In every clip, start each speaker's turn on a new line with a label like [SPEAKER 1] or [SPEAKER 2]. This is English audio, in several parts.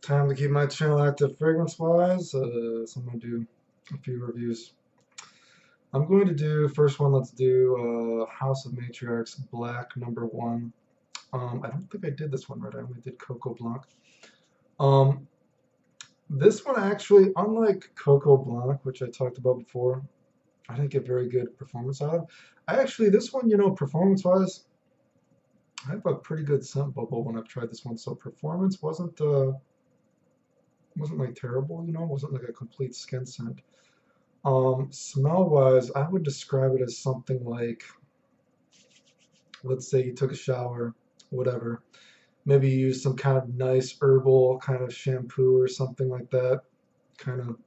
[SPEAKER 1] Time to keep my channel active fragrance-wise, so I'm going to do a few reviews. I'm going to do, first one, let's do House of Matriarch's Black #1. I don't think I did this one right, I only did Coco Blanc. This one actually, unlike Coco Blanc, which I talked about before, I didn't get very good performance out of. This one, performance-wise, I have a pretty good scent bubble when I've tried this one, so performance wasn't like terrible, wasn't like a complete skin scent. Smell-wise, I would describe it as something like, let's say you took a shower, whatever. Maybe you used some kind of nice herbal kind of shampoo or something like that. Kind of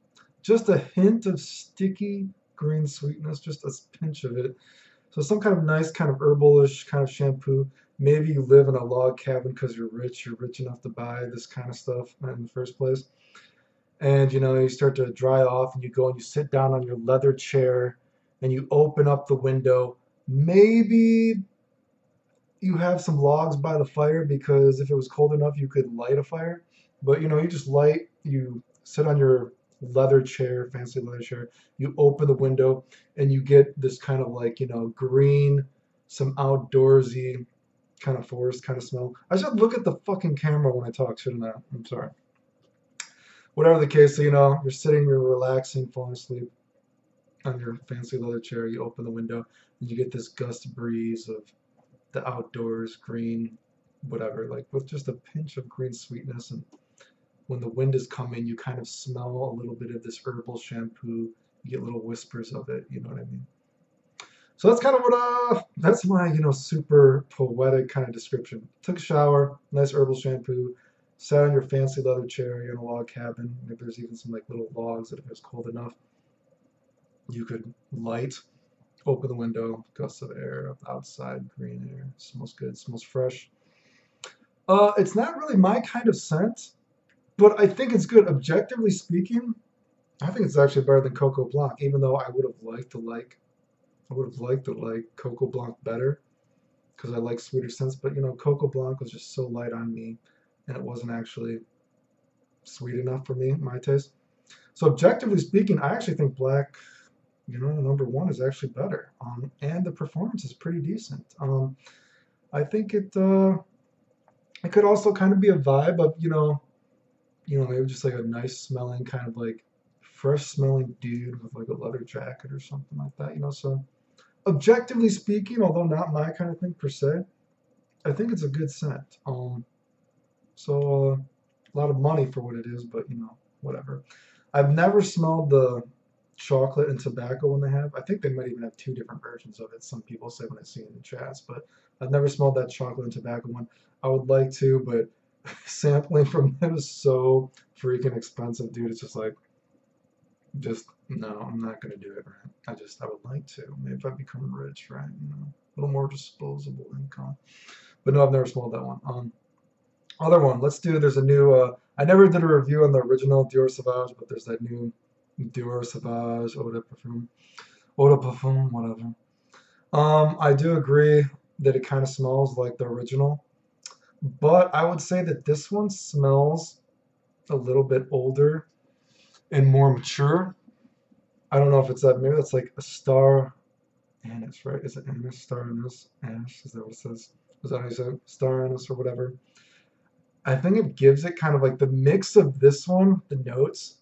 [SPEAKER 1] just a hint of sticky green sweetness, just a pinch of it. So some kind of nice kind of herbalish kind of shampoo. Maybe you live in a log cabin because you're rich enough to buy this kind of stuff in the first place. And you start to dry off and you go and you sit down on your leather chair and you open up the window. Maybe you have some logs by the fire because if it was cold enough you could light a fire. But you sit on your leather chair, fancy leather chair, you open the window and you get this kind of like, green, some outdoorsy kind of forest kind of smell. I should look at the fucking camera when I talk, shouldn't I? I'm sorry. Whatever the case, so, you're sitting, you're relaxing, falling asleep on your fancy leather chair, you open the window, and you get this gust breeze of the outdoors, green, whatever, like with just a pinch of green sweetness. And when the wind is coming, you kind of smell a little bit of this herbal shampoo. You get little whispers of it, you know what I mean? So that's kind of what, that's my, super poetic kind of description. Took a shower, nice herbal shampoo, sat on your fancy leather chair, you're in a log cabin. Maybe there's even some like little logs that if it was cold enough, you could light, open the window, gusts of air, outside, green air, smells good, smells fresh. It's not really my kind of scent, but I think it's good. Objectively speaking, I think it's actually better than Coco Blanc, even though I would have liked to like Coco Blanc better because I like sweeter scents, but Coco Blanc was just so light on me and it wasn't actually sweet enough for me, my taste. So objectively speaking, I actually think Black, #1 is actually better. And the performance is pretty decent. I think it could also kind of be a vibe of, maybe just like a nice smelling kind of like fresh smelling dude with like a leather jacket or something like that, so objectively speaking, although not my kind of thing per se, I think it's a good scent. So a lot of money for what it is, but whatever. I've never smelled the chocolate and tobacco one they have. I think they might even have two different versions of it. Some people say when I see it in the chats, but I've never smelled that chocolate and tobacco one. I would like to, but sampling from them is so freaking expensive, dude. It's just like, no, I'm not gonna do it, right? I would like to. Maybe if I become rich, right? A little more disposable income. But no, I've never smelled that one. Other one, there's a new, I never did a review on the original Dior Sauvage, but there's that new Dior Sauvage Eau de Parfum, whatever. I do agree that it kind of smells like the original, but I would say that this one smells a little bit older and more mature. I don't know if it's that, maybe that's like a star anise, right? Is it anise, star anise, anise? Is that what it says? Is that how you say it? Star anise or whatever? I think it gives it kind of like the mix of this one, the notes,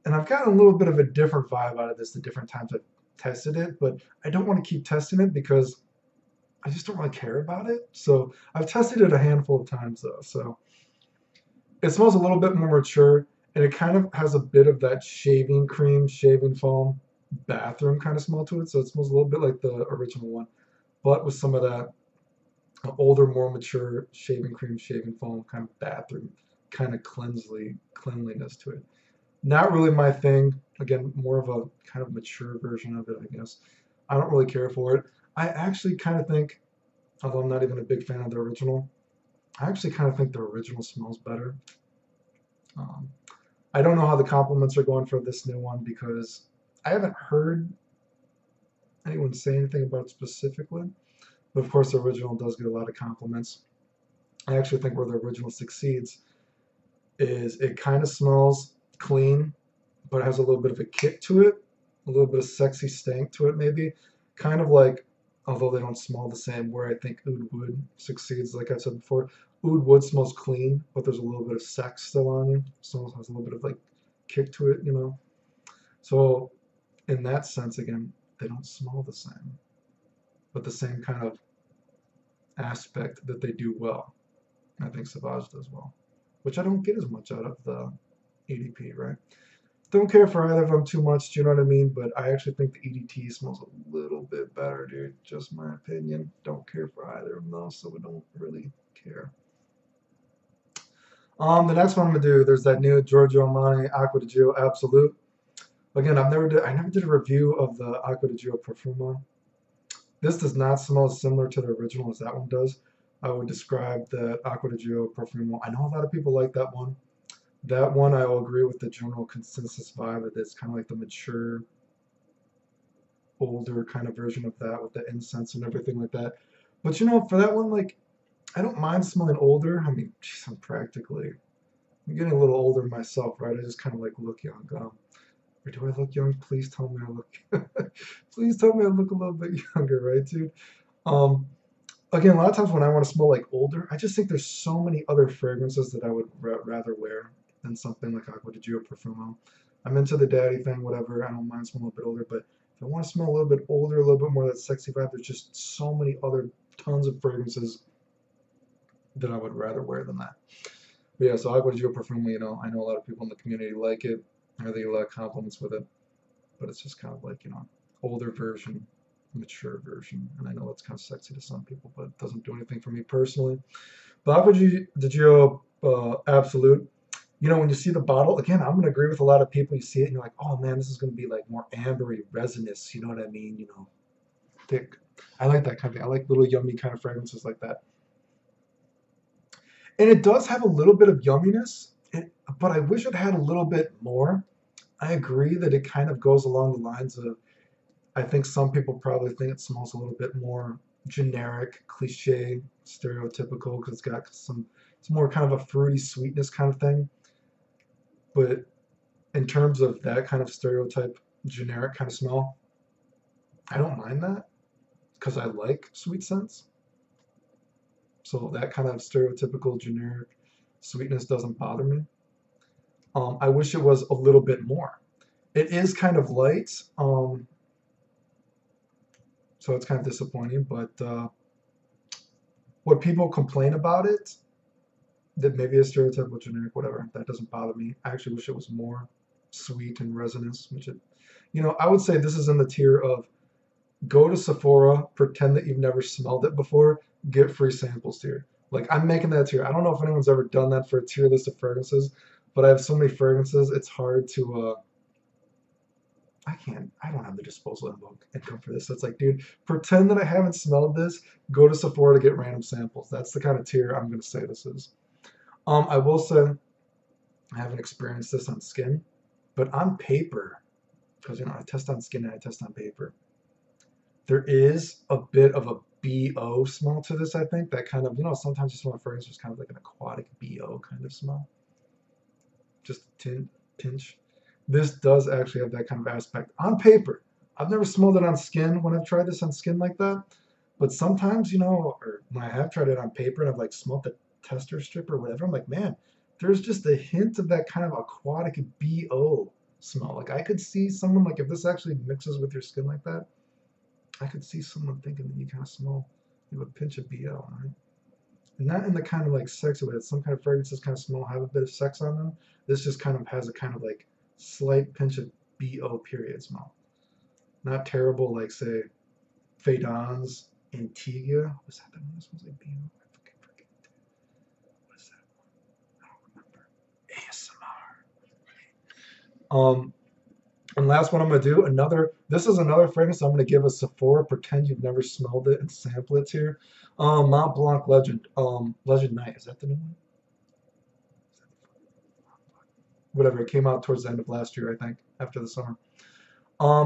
[SPEAKER 1] and I've gotten a little bit of a different vibe out of this the different times I've tested it, but I don't want to keep testing it because I just don't really care about it. So I've tested it a handful of times though, so it smells a little bit more mature, and it kind of has a bit of that shaving cream, shaving foam, bathroom kind of smell to it, so it smells a little bit like the original one, but with some of that older, more mature shaving cream, shaving foam kind of bathroom kind of cleanliness to it. Not really my thing. Again, more of a kind of mature version of it, I guess. I don't really care for it. I actually kind of think, although I'm not even a big fan of the original, I actually kind of think the original smells better. I don't know how the compliments are going for this new one because I haven't heard anyone say anything about it specifically. But of course, the original does get a lot of compliments. I actually think where the original succeeds is it kind of smells clean, but it has a little bit of a kick to it, a little bit of sexy stank to it, maybe. Kind of like, although they don't smell the same, where I think Oud Wood succeeds, like I said before. Oud Wood smells clean, but there's a little bit of sex still on you. So it has a little bit of like kick to it, you know. So in that sense, again, they don't smell the same, but the same kind of aspect that they do well. I think Sauvage does well, which I don't get as much out of the EDP, right? Don't care for either of them too much, do you know what I mean? But I actually think the EDT smells a little bit better, dude. Just my opinion. Don't care for either of them though, so we don't really care. The next one I'm gonna do, there's that new Giorgio Armani Acqua Di Gio Absolu. Again, I never did a review of the Acqua Di Gio Profumo. This does not smell as similar to the original as that one does. I would describe the Acqua Di Gio Profumo. I know a lot of people like that one. That one, I will agree with the general consensus vibe. It's kind of like the mature, older kind of version of that with the incense and everything like that. But you know, for that one, like, I don't mind smelling older. I mean, geez, I'm getting a little older myself, right? I just kind of like look young. Or do I look young? Please tell me I look, please tell me I look a little bit younger, right, dude? Um, Again, a lot of times when I want to smell like older, I just think there's so many other fragrances that I would rather wear than something like Acqua di Gio Profumo. I'm into the daddy thing, whatever. I don't mind smelling a little bit older, but if I want to smell a little bit older, a little bit more of that sexy vibe, there's just so many other tons of fragrances that I would rather wear than that. But yeah, so Acqua di Gio Profumo, you know, I know a lot of people in the community like it, or they get a lot of compliments with it, but it's just kind of like, you know, older version, mature version. And I know it's kind of sexy to some people, but it doesn't do anything for me personally. But Acqua di Gio Absolute, you know, when you see the bottle, again, I'm going to agree with a lot of people. You see it and you're like, oh man, this is going to be like more ambery, resinous, you know what I mean? You know, thick. I like that kind of thing. I like little yummy kind of fragrances like that. And it does have a little bit of yumminess, but I wish it had a little bit more. I agree that it kind of goes along the lines of, I think some people probably think it smells a little bit more generic, cliche, stereotypical, because it's more kind of a fruity sweetness kind of thing. But in terms of that kind of stereotype, generic kind of smell, I don't mind that because I like sweet scents. So that kind of stereotypical generic sweetness doesn't bother me. I wish it was a little bit more. It is kind of light, so it's kind of disappointing. But what people complain about it, that maybe a stereotypical generic, whatever, that doesn't bother me. I actually wish it was more sweet and resinous, which it, you know, I would say this is in the tier of go to Sephora, pretend that you've never smelled it before, get free samples tier. Like I'm making that tier. I don't know if anyone's ever done that for a tier list of fragrances, but I have so many fragrances, it's hard to I don't have the disposal income for this. So it's like, dude, pretend that I haven't smelled this, go to Sephora to get random samples. That's the kind of tier I'm gonna say this is. I will say I haven't experienced this on skin, but on paper, because you know I test on skin and I test on paper, there is a bit of a BO smell to this. I think that kind of, you know, sometimes you smell a fragrance, there's kind of like an aquatic BO kind of smell, just a tinge. This does actually have that kind of aspect on paper. I've never smelled it on skin when I've tried this on skin like that, but sometimes, you know, or when I have tried it on paper and I've like smelled the tester strip or whatever, I'm like, man, there's just a hint of that kind of aquatic BO smell. Like I could see someone, like if this actually mixes with your skin like that, I could see someone thinking that you kind of smell, you have a pinch of BO, right? And not in the kind of like sexy way. Some kind of fragrances kind of smell have a bit of sex on them. This just kind of has a kind of like slight pinch of BO period smell. Not terrible like say Fedon's Antigua. Was that the one that smells like BO? I forget. What is that one? I don't remember. ASMR. And last one I'm gonna do this is another fragrance I'm gonna give a Sephora. Pretend you've never smelled it and sample it here. Mont Blanc Legend. Legend Night. Is that the new one? Whatever. It came out towards the end of last year, I think, after the summer.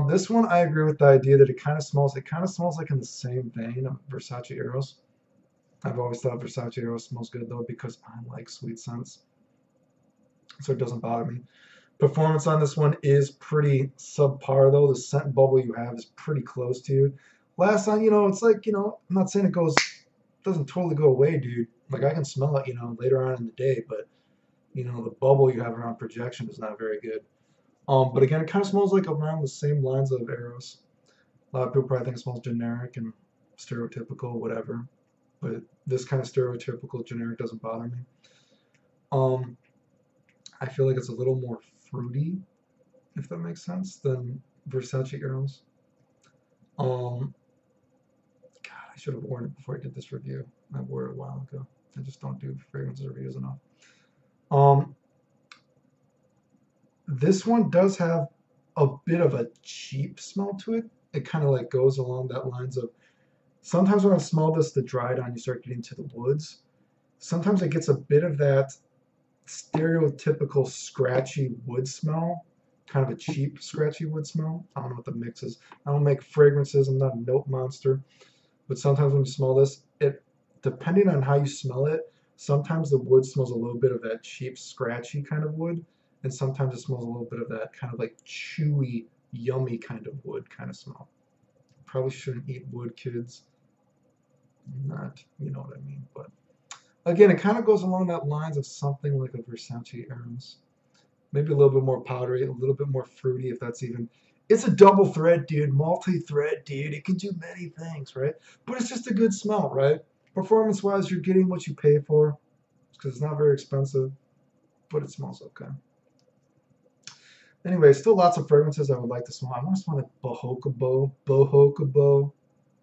[SPEAKER 1] This one I agree with the idea that it kind of smells like in the same vein of Versace Eros. I've always thought Versace Eros smells good though because I like sweet scents. so it doesn't bother me. Performance on this one is pretty subpar though. The scent bubble you have is pretty close to you. Last time, it's like, I'm not saying doesn't totally go away, dude. Like I can smell it, later on in the day, but the bubble you have around projection is not very good. But again, it kind of smells like around the same lines of Eros. A lot of people probably think it smells generic and stereotypical, whatever. But this kind of stereotypical generic doesn't bother me. I feel like it's a little more fruity, if that makes sense, than Versace Eros. God, I should have worn it before I did this review. I wore it a while ago. I just don't do fragrance reviews enough. This one does have a bit of a cheap smell to it. It kind of like goes along that lines of sometimes when I smell this, the dried on, you start getting to the woods. Sometimes it gets a bit of that stereotypical scratchy wood smell, kind of a cheap scratchy wood smell. I don't know what the mix is. I don't make fragrances. I'm not a note monster. But sometimes when you smell this, depending on how you smell it, sometimes the wood smells a little bit of that cheap, scratchy kind of wood, and sometimes it smells a little bit of that kind of like chewy, yummy kind of wood kind of smell. Probably shouldn't eat wood, kids. Not, you know what I mean. But again, it kind of goes along that lines of something like a Versace Eros. Maybe a little bit more powdery, a little bit more fruity, if that's even. It's a double thread, dude. Multi-thread, dude. It can do many things, right? But it's just a good smell, right? Performance-wise, you're getting what you pay for because it's not very expensive, but it smells okay. Anyway, still lots of fragrances I would like to smell. I want to smell that Bohokobo,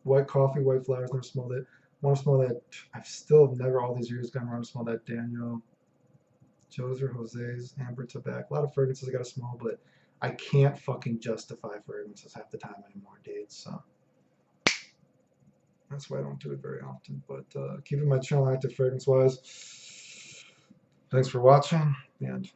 [SPEAKER 1] white coffee, white flowers. Never smelled it. I want to smell that. I've still never all these years gone around to smell that Daniel, Jose's, Amber Tobacco. A lot of fragrances I got to smell, but I can't fucking justify fragrances half the time anymore, dude. So that's why I don't do it very often. But keeping my channel active fragrance-wise. Thanks for watching, and